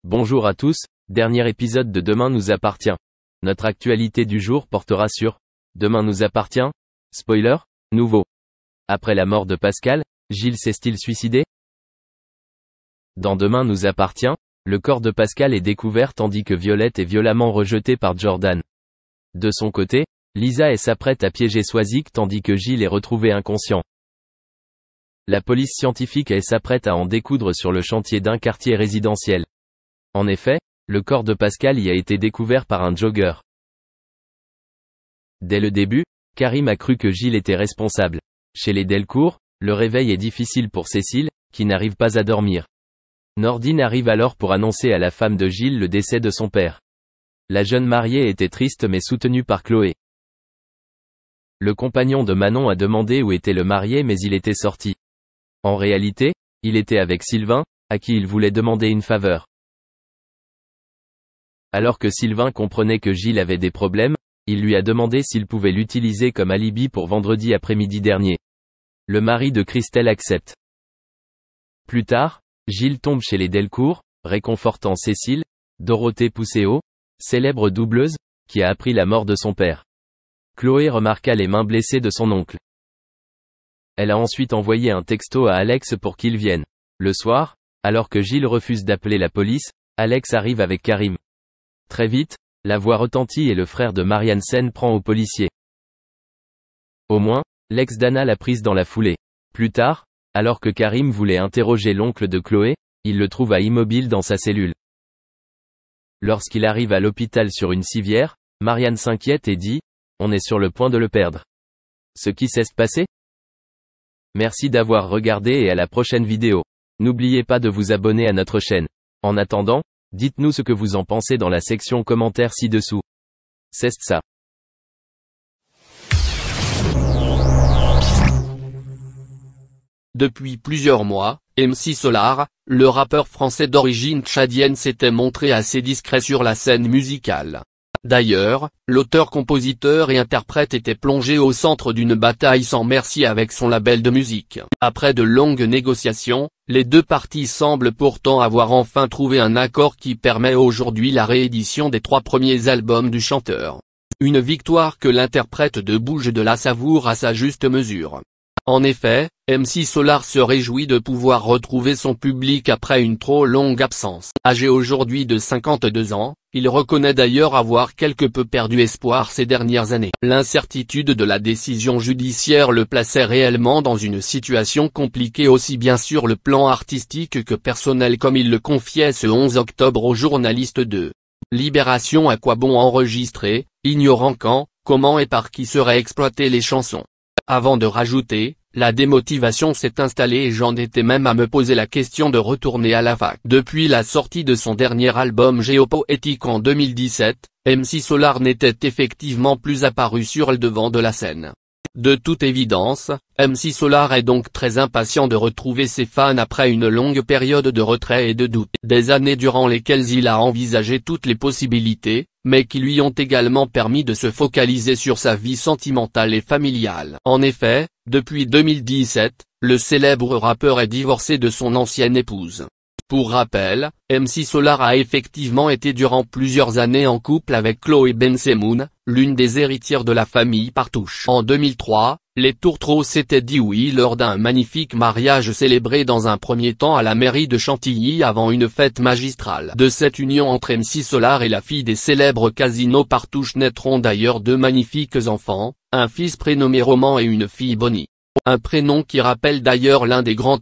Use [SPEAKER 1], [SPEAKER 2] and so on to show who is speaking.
[SPEAKER 1] Bonjour à tous, dernier épisode de Demain nous appartient. Notre actualité du jour portera sur Demain nous appartient. Spoiler, nouveau. Après la mort de Pascal, Gilles s'est-il suicidé? Dans Demain nous appartient, le corps de Pascal est découvert tandis que Violette est violemment rejetée par Jordan. De son côté, Lisa s'apprête à piéger Swazik tandis que Gilles est retrouvé inconscient. La police scientifique s'apprête à en découdre sur le chantier d'un quartier résidentiel. En effet, le corps de Pascal y a été découvert par un jogger. Dès le début, Karim a cru que Gilles était responsable. Chez les Delcourt, le réveil est difficile pour Cécile, qui n'arrive pas à dormir. Nordine arrive alors pour annoncer à la femme de Gilles le décès de son père. La jeune mariée était triste mais soutenue par Chloé. Le compagnon de Manon a demandé où était le marié mais il était sorti. En réalité, il était avec Sylvain, à qui il voulait demander une faveur. Alors que Sylvain comprenait que Gilles avait des problèmes, il lui a demandé s'il pouvait l'utiliser comme alibi pour vendredi après-midi dernier. Le mari de Christelle accepte. Plus tard, Gilles tombe chez les Delcourt, réconfortant Cécile, Dorothée Pousséo, célèbre doubleuse, qui a appris la mort de son père. Chloé remarqua les mains blessées de son oncle. Elle a ensuite envoyé un texto à Alex pour qu'il vienne. Le soir, alors que Gilles refuse d'appeler la police, Alex arrive avec Karim. Très vite, la voix retentit et le frère de Marianne Sen prend au policier. Au moins, l'ex d'Anna l'a prise dans la foulée. Plus tard, alors que Karim voulait interroger l'oncle de Chloé, il le trouva immobile dans sa cellule. Lorsqu'il arrive à l'hôpital sur une civière, Marianne s'inquiète et dit « On est sur le point de le perdre. » Ce qui s'est passé? Merci d'avoir regardé et à la prochaine vidéo. N'oubliez pas de vous abonner à notre chaîne. En attendant, dites-nous ce que vous en pensez dans la section commentaires ci-dessous. C'est ça.
[SPEAKER 2] Depuis plusieurs mois, MC Solar, le rappeur français d'origine tchadienne s'était montré assez discret sur la scène musicale. D'ailleurs, l'auteur-compositeur et interprète était plongé au centre d'une bataille sans merci avec son label de musique. Après de longues négociations, les deux parties semblent pourtant avoir enfin trouvé un accord qui permet aujourd'hui la réédition des 3 premiers albums du chanteur. Une victoire que l'interprète de Bouge de la savoure à sa juste mesure. En effet, MC Solar se réjouit de pouvoir retrouver son public après une trop longue absence. Âgé aujourd'hui de 52 ans, il reconnaît d'ailleurs avoir quelque peu perdu espoir ces dernières années. L'incertitude de la décision judiciaire le plaçait réellement dans une situation compliquée aussi bien sur le plan artistique que personnel comme il le confiait ce 11 octobre au journaliste de Libération. À quoi bon enregistrer, ignorant quand, comment et par qui seraient exploitées les chansons. Avant de rajouter, la démotivation s'est installée et j'en étais même à me poser la question de retourner à la fac. Depuis la sortie de son dernier album Géopoétique en 2017, MC Solar n'était effectivement plus apparu sur le devant de la scène. De toute évidence, MC Solar est donc très impatient de retrouver ses fans après une longue période de retrait et de doute. Des années durant lesquelles il a envisagé toutes les possibilités, mais qui lui ont également permis de se focaliser sur sa vie sentimentale et familiale. En effet, depuis 2017, le célèbre rappeur est divorcé de son ancienne épouse. Pour rappel, MC Solar a effectivement été durant plusieurs années en couple avec Chloé Bensemoun, l'une des héritières de la famille Partouche. En 2003, les Tourtereaux s'étaient dit oui lors d'un magnifique mariage célébré dans un premier temps à la mairie de Chantilly avant une fête magistrale. De cette union entre MC Solar et la fille des célèbres Casino Partouche naîtront d'ailleurs 2 magnifiques enfants, un fils prénommé Roman et une fille Bonnie. Un prénom qui rappelle d'ailleurs l'un des grands